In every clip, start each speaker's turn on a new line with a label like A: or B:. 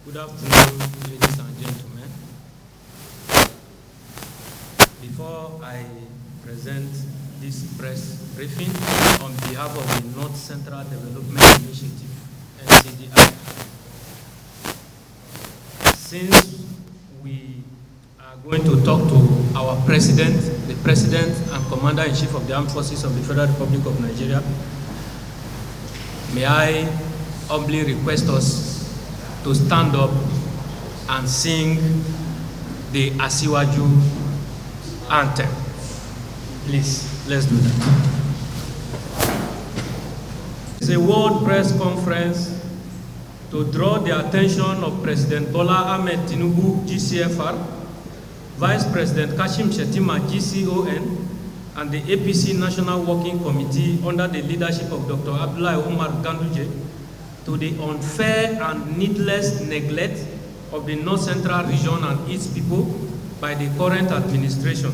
A: Good afternoon, ladies and gentlemen. Before I present this press briefing on behalf of the North Central Development Initiative, NCDI, since we are going to talk to our President, the President and Commander-in-Chief of the Armed Forces of the Federal Republic of Nigeria, may I humbly request us to stand up and sing the Asiwaju anthem. Please, let's do that. It's a World Press Conference to draw the attention of President Bola Ahmed Tinubu, GCFR, Vice President Kashim Shettima, GCON, and the APC National Working Committee under the leadership of Dr. Abdullahi Umar Ganduje to the unfair and needless neglect of the North Central region and its people by the current administration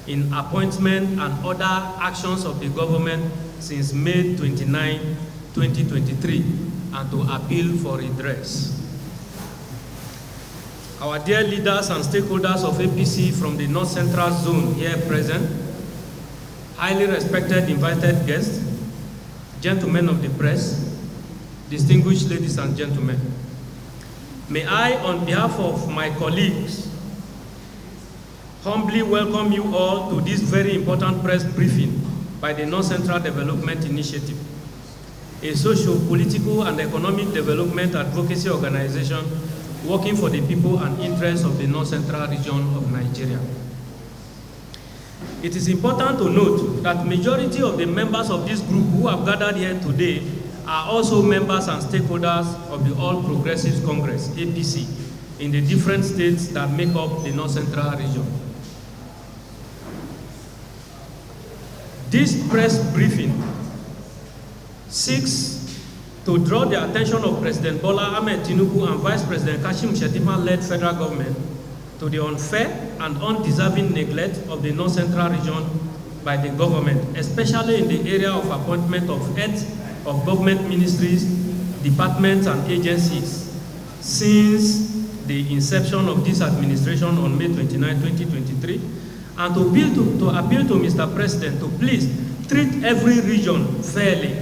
A: in appointment and other actions of the government since May 29, 2023, and to appeal for redress. Our dear leaders and stakeholders of APC from the North Central Zone here present, highly respected invited guests, gentlemen of the press, distinguished ladies and gentlemen, may I, on behalf of my colleagues, humbly welcome you all to this very important press briefing by the North Central Development Initiative, a socio-political and economic development advocacy organization working for the people and interests of the North Central region of Nigeria. It is important to note that majority of the members of this group who have gathered here today are also members and stakeholders of the All Progressives Congress, APC, in the different states that make up the North Central region. This press briefing seeks to draw the attention of President Bola Ahmed Tinubu and Vice President Kashim Shettima-led federal government to the unfair and undeserving neglect of the North Central region by the government, especially in the area of appointment of heads of government ministries, departments, and agencies since the inception of this administration on May 29, 2023, and to appeal to Mr. President to please treat every region fairly,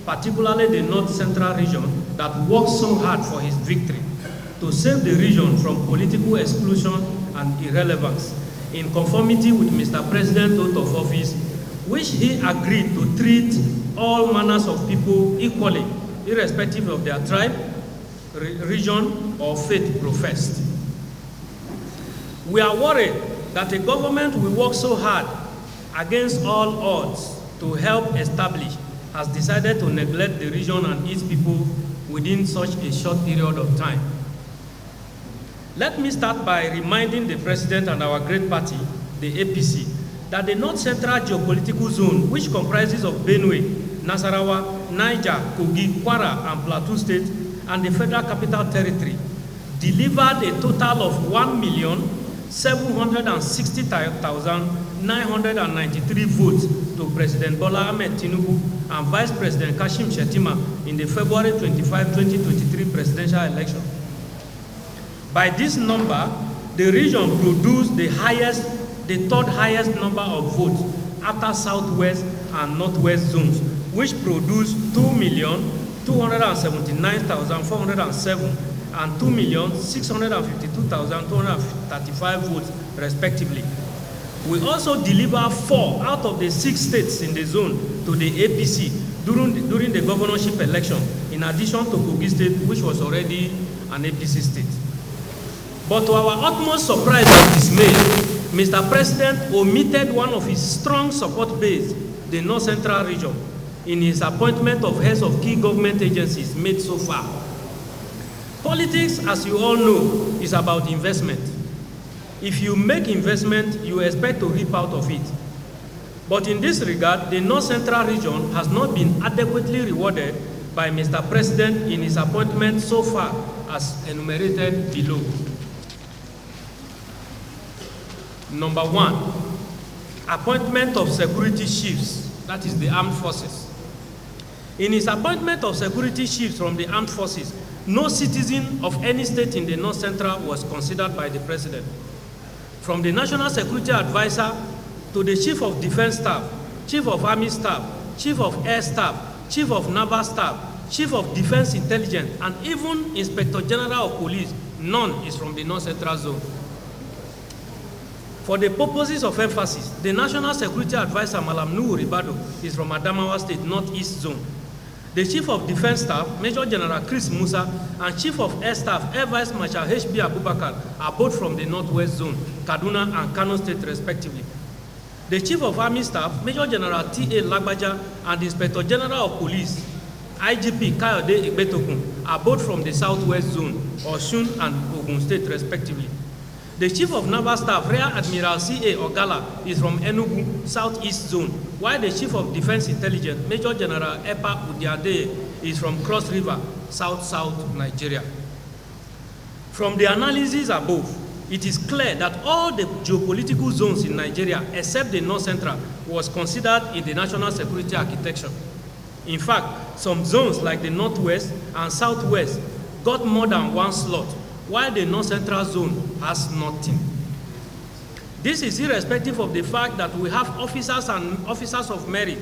A: particularly the North Central region that works so hard for his victory, to save the region from political exclusion and irrelevance, in conformity with Mr. President's oath of office, which he agreed to treat all manners of people equally, irrespective of their tribe, region, or faith professed. We are worried that a government will work so hard against all odds to help establish has decided to neglect the region and its people within such a short period of time. Let me start by reminding the President and our great party, the APC, that the North Central Geopolitical Zone, which comprises of Benue, Nasarawa, Niger, Kogi, Kwara, and Plateau State, and the Federal Capital Territory, delivered a total of 1,760,993 votes to President Bola Ahmed Tinubu and Vice President Kashim Shettima in the February 25, 2023 presidential election. By this number, the region produced the third highest number of votes after Southwest and Northwest zones, which produced 2,279,407 and 2,652,235 votes, respectively. We also delivered 4 out of the 6 states in the zone to the APC during the governorship election, in addition to Kogi State, which was already an APC state. But to our utmost surprise and dismay, Mr. President omitted one of his strong support base, the North Central region, in his appointment of heads of key government agencies made so far. Politics, as you all know, is about investment. If you make investment, you expect to reap out of it. But in this regard, the North Central region has not been adequately rewarded by Mr. President in his appointment so far, as enumerated below. Number 1, appointment of security chiefs, that is the armed forces. In his appointment of security chiefs from the armed forces, no citizen of any state in the North Central was considered by the president. From the National Security Advisor to the Chief of Defense Staff, Chief of Army Staff, Chief of Air Staff, Chief of Naval Staff, Chief of Defense Intelligence, and even Inspector General of Police, none is from the North Central Zone. For the purposes of emphasis, the National Security Advisor, Malam Nuhu Ribado, is from Adamawa State, Northeast Zone. The Chief of Defense Staff, Major General Chris Musa, and Chief of Air Staff, Air Vice Marshal H.B. Abubakar, are both from the Northwest Zone, Kaduna and Kano State, respectively. The Chief of Army Staff, Major General T.A. Lagbaja, and the Inspector General of Police, IGP Kayode Igbetokun, are both from the Southwest Zone, Osun and Ogun State, respectively. The Chief of Naval Staff, Rear Admiral C.A. Ogala, is from Enugu, Southeast Zone, while the Chief of Defense Intelligence, Major General Epa Udiade, is from Cross River, South-South Nigeria. From the analysis above, it is clear that all the geopolitical zones in Nigeria, except the North Central, was considered in the national security architecture. In fact, some zones like the Northwest and Southwest got more than one slot, while the North Central Zone has nothing. This is irrespective of the fact that we have officers and officers of merit,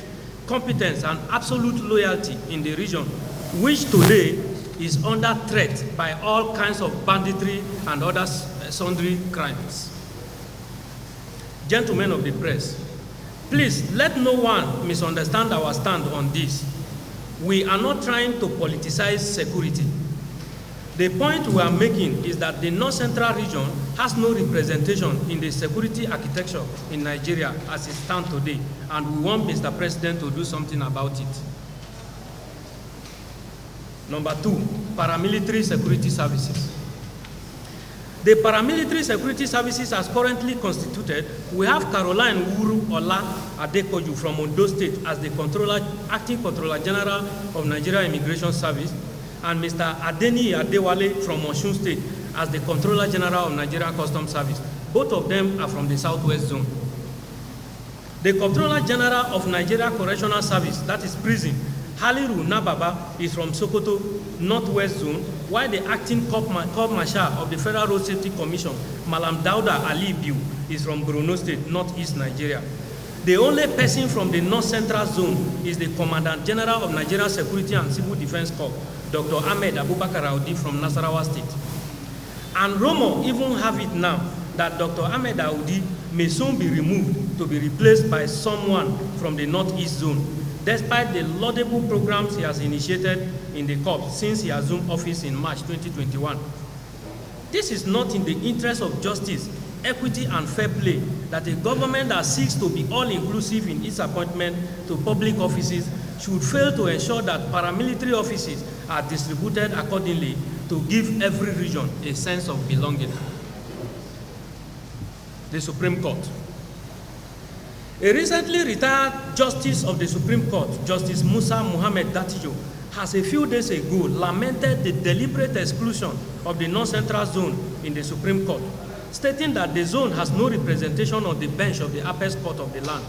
A: competence, and absolute loyalty in the region, which today is under threat by all kinds of banditry and other sundry crimes. Gentlemen of the press, please let no one misunderstand our stand on this. We are not trying to politicize security. The point we are making is that the North Central region has no representation in the security architecture in Nigeria as it stands today, and we want Mr. President to do something about it. Number 2, paramilitary security services. The paramilitary security services as currently constituted, we have Caroline Wuru Ola Adekoju from Ondo State as the acting Controller General of Nigeria Immigration Service, and Mr. Adeni Adewale from Osun State as the Controller General of Nigeria Customs Service. Both of them are from the Southwest Zone. The Controller General of Nigeria Correctional Service, that is prison, Haliru Nababa, is from Sokoto, Northwest Zone, while the acting Corps Marshal of the Federal Road Safety Commission, Malam Dauda Ali Biu, is from Borno State, Northeast Nigeria. The only person from the North Central Zone is the Commandant General of Nigeria Security and Civil Defense Corps, Dr. Ahmed Abubakar Audi from Nasarawa State. And Romo even have it now that Dr. Ahmed Audi may soon be removed to be replaced by someone from the Northeast Zone, despite the laudable programs he has initiated in the Corps since he assumed office in March 2021. This is not in the interest of justice, equity, and fair play that a government that seeks to be all-inclusive in its appointment to public offices should fail to ensure that paramilitary offices are distributed accordingly to give every region a sense of belonging. The Supreme Court. A recently retired Justice of the Supreme Court, Justice Musa Muhammad Datijo, has a few days ago lamented the deliberate exclusion of the North Central Zone in the Supreme Court, stating that the zone has no representation on the bench of the apex court of the land.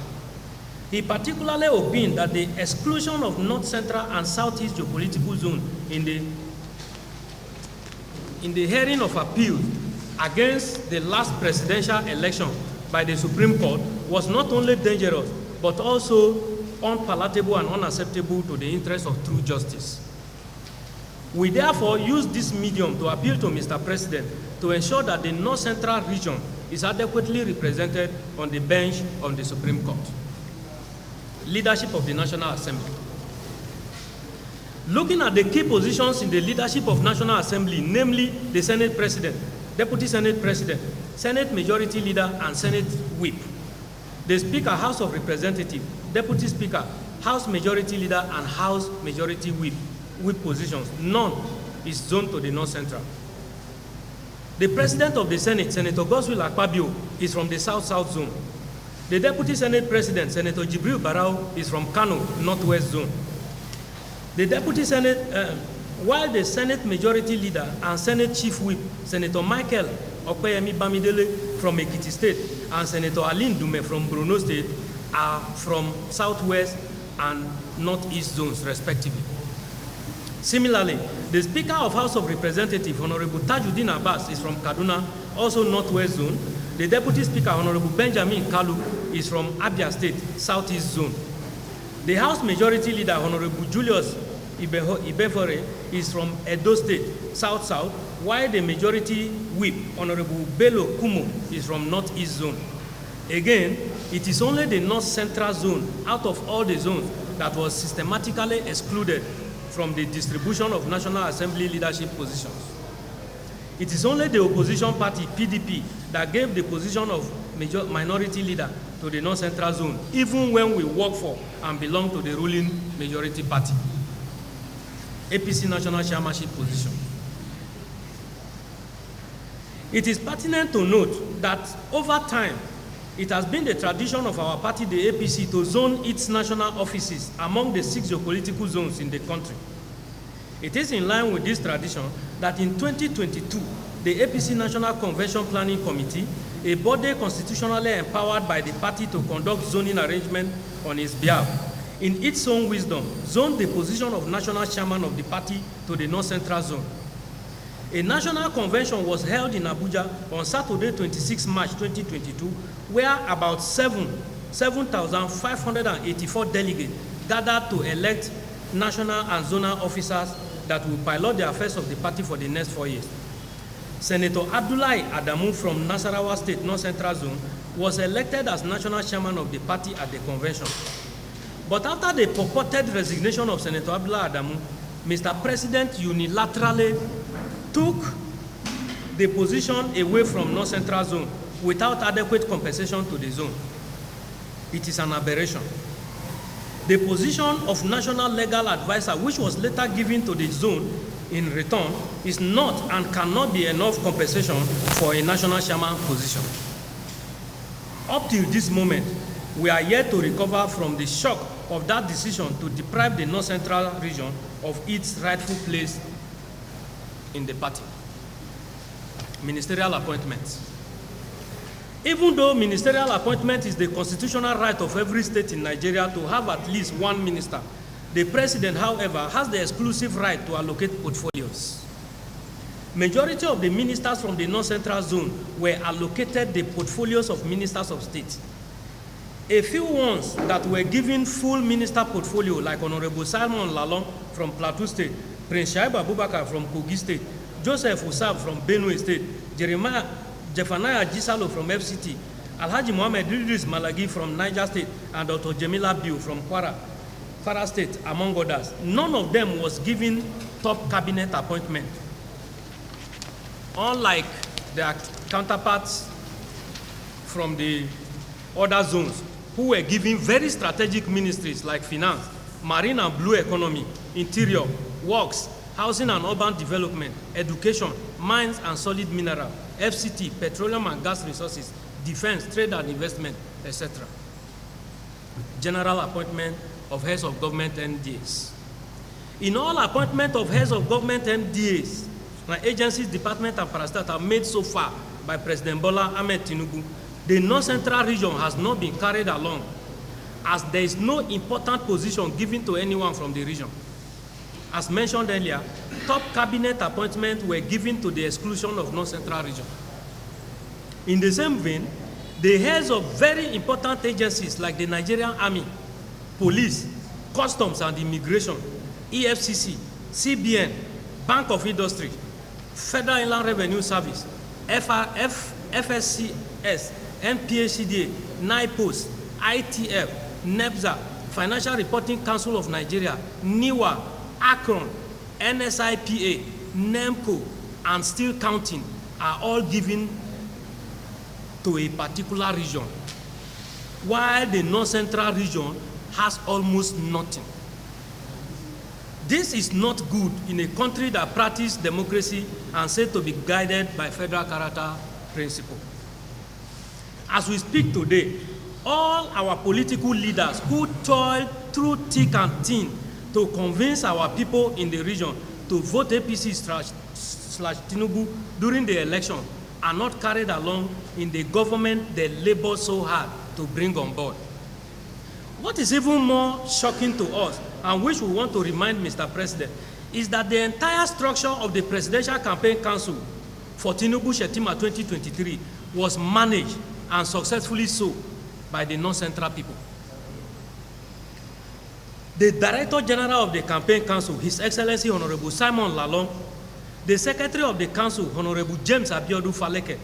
A: He particularly opined that the exclusion of North Central and Southeast geopolitical zone in the hearing of appeal against the last presidential election by the Supreme Court was not only dangerous, but also unpalatable and unacceptable to the interests of true justice. We therefore use this medium to appeal to Mr. President to ensure that the North Central region is adequately represented on the bench of the Supreme Court. Leadership of the National Assembly. Looking at the key positions in the leadership of National Assembly, namely the Senate President, Deputy Senate President, Senate Majority Leader, and Senate Whip. The Speaker, House of Representatives, Deputy Speaker, House Majority Leader, and House Majority Whip positions, none is zoned to the North Central. The President of the Senate, Senator Godswill Akpabio, is from the South-South Zone. The Deputy Senate President, Senator Jibril Barau, is from Kano, Northwest Zone. The Deputy Senate, while the Senate Majority Leader and Senate Chief Whip, Senator Michael Okoyemi Bamidele from Ekiti State and Senator Aline Dume from Borno State, are from Southwest and Northeast zones, respectively. Similarly, the Speaker of House of Representatives, Honorable Tajuddin Abbas, is from Kaduna, also Northwest Zone. The Deputy Speaker, Honorable Benjamin Kalu, is from Abia State, Southeast Zone. The House Majority Leader, Honorable Julius Ibefore, is from Edo State, South-South, while the Majority Whip, Honorable Bello Kumo, is from Northeast Zone. Again, it is only the North Central Zone, out of all the zones, that was systematically excluded from the distribution of National Assembly leadership positions. It is only the opposition party, PDP, that gave the position of minority leader to the North Central Zone, even when we work for and belong to the ruling majority party. APC National Chairmanship position. It is pertinent to note that over time, it has been the tradition of our party, the APC, to zone its national offices among the 6 geopolitical zones in the country. It is in line with this tradition that in 2022, the APC National Convention Planning Committee, a body constitutionally empowered by the party to conduct zoning arrangement on its behalf, in its own wisdom, zoned the position of national chairman of the party to the North Central Zone. A national convention was held in Abuja on Saturday, 26 March 2022, where about 7,584 delegates gathered to elect national and zonal officers that will pilot the affairs of the party for the next 4 years. Senator Abdullahi Adamu from Nasarawa State, North Central Zone, was elected as national chairman of the party at the convention. But after the purported resignation of Senator Abdullahi Adamu, Mr. President unilaterally took the position away from North Central Zone without adequate compensation to the zone. It is an aberration. The position of National Legal Advisor, which was later given to the zone in return, is not and cannot be enough compensation for a national chairman position. Up till this moment, we are yet to recover from the shock of that decision to deprive the North Central region of its rightful place in the party. Ministerial appointments. Even though ministerial appointment is the constitutional right of every state in Nigeria to have at least one minister, the president, however, has the exclusive right to allocate portfolios. Majority of the ministers from the North Central Zone were allocated the portfolios of ministers of state. A few ones that were given full minister portfolio, like Honorable Simon Lalong from Plateau State, Prince Shaib Abubakar from Kogi State, Joseph Usab from Benue State, Jefaniah Jisalo from FCT, Alhaji Mohammed Idris Malagi from Niger State, and Dr. Jamila Biu from Kwara State, among others. None of them was given top cabinet appointment. Unlike their counterparts from the other zones, who were given very strategic ministries like finance, marine and blue economy, interior, works, housing and urban development, education, mines and solid mineral, FCT, petroleum and gas resources, defense, trade and investment, etc. General appointment of heads of government MDAs. In all appointment of heads of government MDAs, my agencies, department and parastatal made so far by President Bola Ahmed Tinubu, the North Central region has not been carried along, as there is no important position given to anyone from the region. As mentioned earlier, top cabinet appointments were given to the exclusion of North Central region. In the same vein, the heads of very important agencies like the Nigerian Army, Police, Customs and Immigration, EFCC, CBN, Bank of Industry, Federal Inland Revenue Service, FSCS, NPHCDA, NIPOS, ITF, NEPSA, Financial Reporting Council of Nigeria, NIWA, Akron, NSIPA, NEMCO, and still counting are all given to a particular region, while the North Central region has almost nothing. This is not good in a country that practices democracy and said to be guided by federal character principle. As we speak today, all our political leaders who toiled through thick and thin to convince our people in the region to vote APC/Tinubu during the election are not carried along in the government they labored so hard to bring on board. What is even more shocking to us, and which we want to remind Mr. President, is that the entire structure of the Presidential Campaign Council for Tinubu-Shettima 2023 was managed and successfully so by the non-central people. The Director General of the Campaign Council, His Excellency Honorable Simon Lalong, the Secretary of the Council, Honorable James Abiodun Faleke,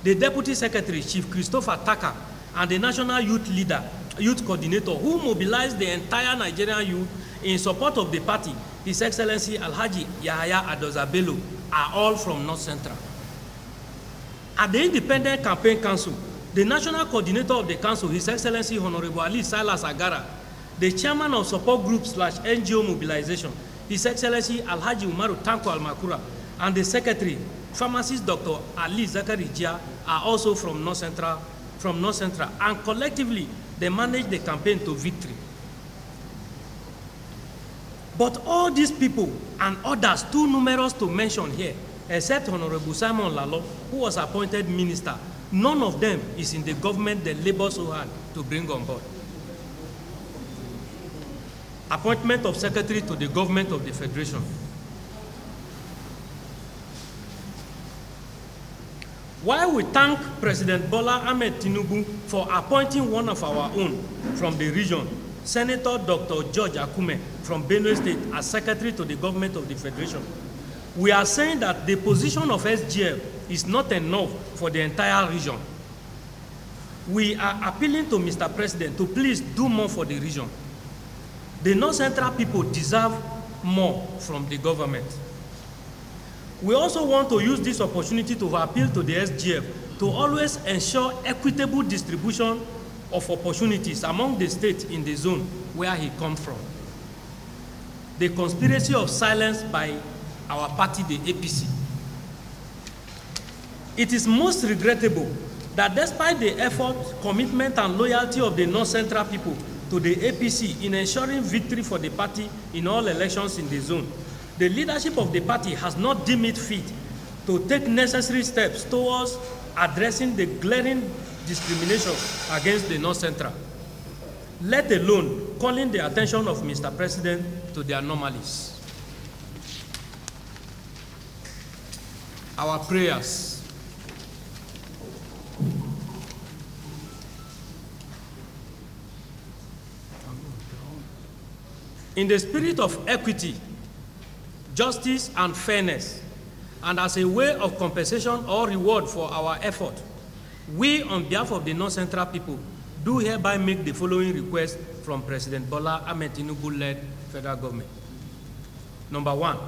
A: the Deputy Secretary, Chief Christopher Taka, and the National Youth Coordinator, who mobilized the entire Nigerian youth in support of the party, His Excellency Alhaji Yahaya Adoza Bello, are all from North Central. At the Independent Campaign Council, the National Coordinator of the Council, His Excellency Honorable Ali Silas Agara, the Chairman of Support Group / NGO Mobilization, His Excellency Alhaji Umaru Tanko Almakura, and the Secretary, Pharmacist Dr. Ali Zakari Jia, are also from North Central, and collectively they manage the campaign to victory. But all these people and others too numerous to mention here, except Honorable Simon Lalong, who was appointed minister, none of them is in the government that Labour so hard to bring on board. Appointment of Secretary to the Government of the Federation. While we thank President Bola Ahmed Tinubu for appointing one of our own from the region, Senator Dr. George Akume from Benue State, as Secretary to the Government of the Federation, we are saying that the position of SGF is not enough for the entire region. We are appealing to Mr. President to please do more for the region. The North Central people deserve more from the government. We also want to use this opportunity to appeal to the SGF to always ensure equitable distribution of opportunities among the states in the zone where he comes from. The conspiracy of silence by our party, the APC. It is most regrettable that despite the effort, commitment, and loyalty of the North Central people to the APC in ensuring victory for the party in all elections in the zone, the leadership of the party has not deemed it fit to take necessary steps towards addressing the glaring discrimination against the North Central, let alone calling the attention of Mr. President to the anomalies. Our prayers. In the spirit of equity, justice, and fairness, and as a way of compensation or reward for our effort, we, on behalf of the North Central people, do hereby make the following request from President Bola Ahmed Tinubu-led federal government. Number one,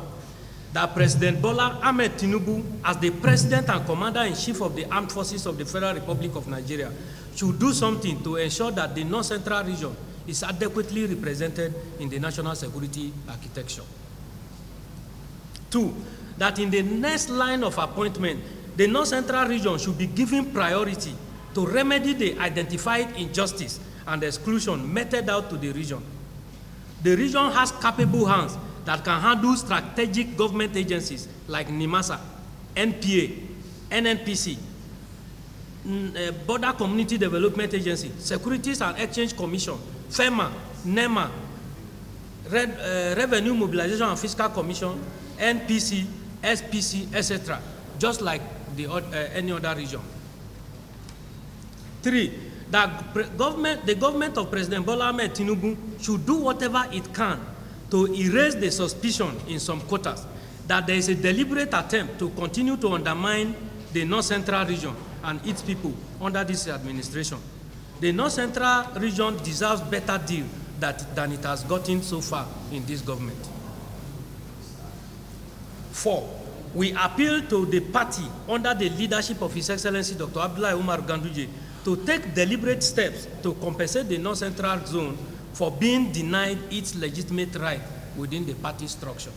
A: that President Bola Ahmed Tinubu, as the President and Commander-in-Chief of the Armed Forces of the Federal Republic of Nigeria, should do something to ensure that the North Central region is adequately represented in the national security architecture. Two, that in the next line of appointment, the North Central region should be given priority to remedy the identified injustice and exclusion meted out to the region. The region has capable hands that can handle strategic government agencies like NIMASA, NPA, NNPC, Border Community Development Agency, Securities and Exchange Commission, FEMA, NEMA, Revenue Mobilization and Fiscal Commission, NPC, SPC, etc., just like any other region. Three, that the government of President Bola Ahmed Tinubu should do whatever it can to erase the suspicion in some quarters that there is a deliberate attempt to continue to undermine the North Central region and its people under this administration. The North Central region deserves better deal than it has gotten so far in this government. Four, we appeal to the party under the leadership of His Excellency Dr. Abdullahi Umar Ganduje to take deliberate steps to compensate the North Central zone for being denied its legitimate right within the party structure.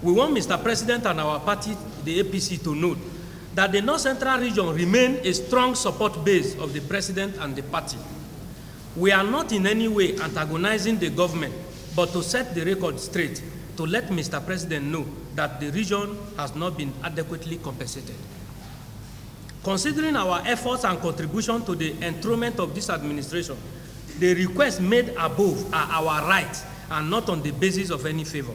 A: We want Mr. President and our party, the APC, to note that the North Central region remains a strong support base of the President and the party. We are not in any way antagonizing the government, but to set the record straight, to let Mr. President know that the region has not been adequately compensated. Considering our efforts and contribution to the enthronement of this administration, The requests made above are our rights and not on the basis of any favor.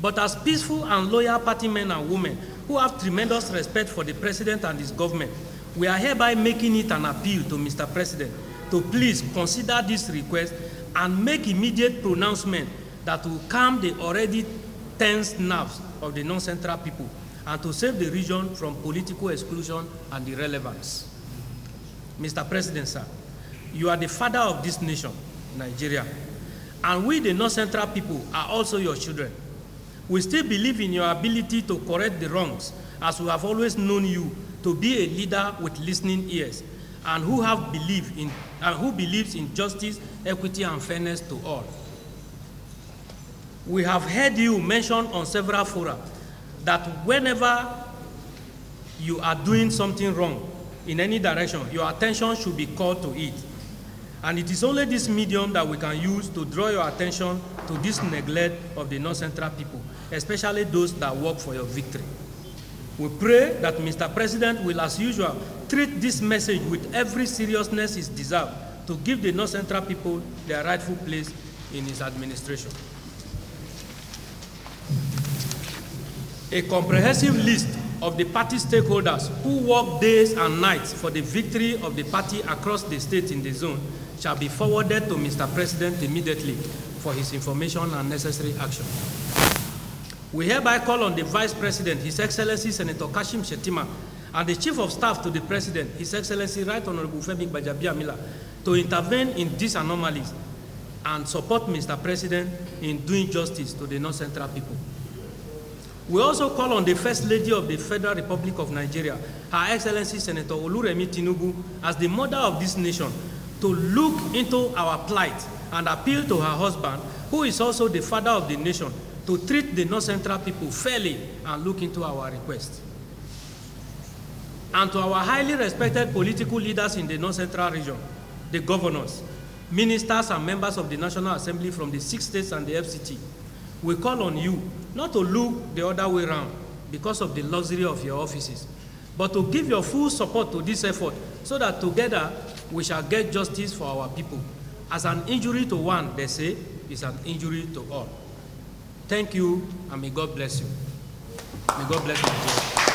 A: But as peaceful and loyal party men and women who have tremendous respect for the President and his government, we are hereby making it an appeal to Mr. President to please consider this request and make immediate pronouncement that will calm the already tense nerves of the non-central people and to save the region from political exclusion and irrelevance. Mr. President, sir, you are the father of this nation, Nigeria, and we, the non-central people, are also your children. We still believe in your ability to correct the wrongs, as we have always known you to be a leader with listening ears, and who believes in justice, equity, and fairness to all. We have heard you mention on several fora that whenever you are doing something wrong in any direction, your attention should be called to it. And it is only this medium that we can use to draw your attention to this neglect of the non-central people, especially those that work for your victory. We pray that Mr. President will, as usual, treat this message with every seriousness is deserved to give the non-central people their rightful place in his administration. A comprehensive list of the party stakeholders who work days and nights for the victory of the party across the state in the zone shall be forwarded to Mr. President immediately for his information and necessary action. We hereby call on the Vice President, His Excellency Senator Kashim Shettima, and the Chief of Staff to the President, His Excellency Right Honorable Femi Gbajabiamila, to intervene in these anomalies and support Mr. President in doing justice to the non-central people. We also call on the First Lady of the Federal Republic of Nigeria, Her Excellency Senator Oluremi Tinubu, as the mother of this nation, to look into our plight and appeal to her husband, who is also the father of the nation, to treat the non-central people fairly and look into our request. And to our highly respected political leaders in the non-central region, the governors, ministers and members of the National Assembly from the 6 states and the FCT, we call on you not to look the other way around because of the luxury of your offices, but to give your full support to this effort so that together we shall get justice for our people. As an injury to one, they say, is an injury to all. Thank you, and may God bless you. May God bless you.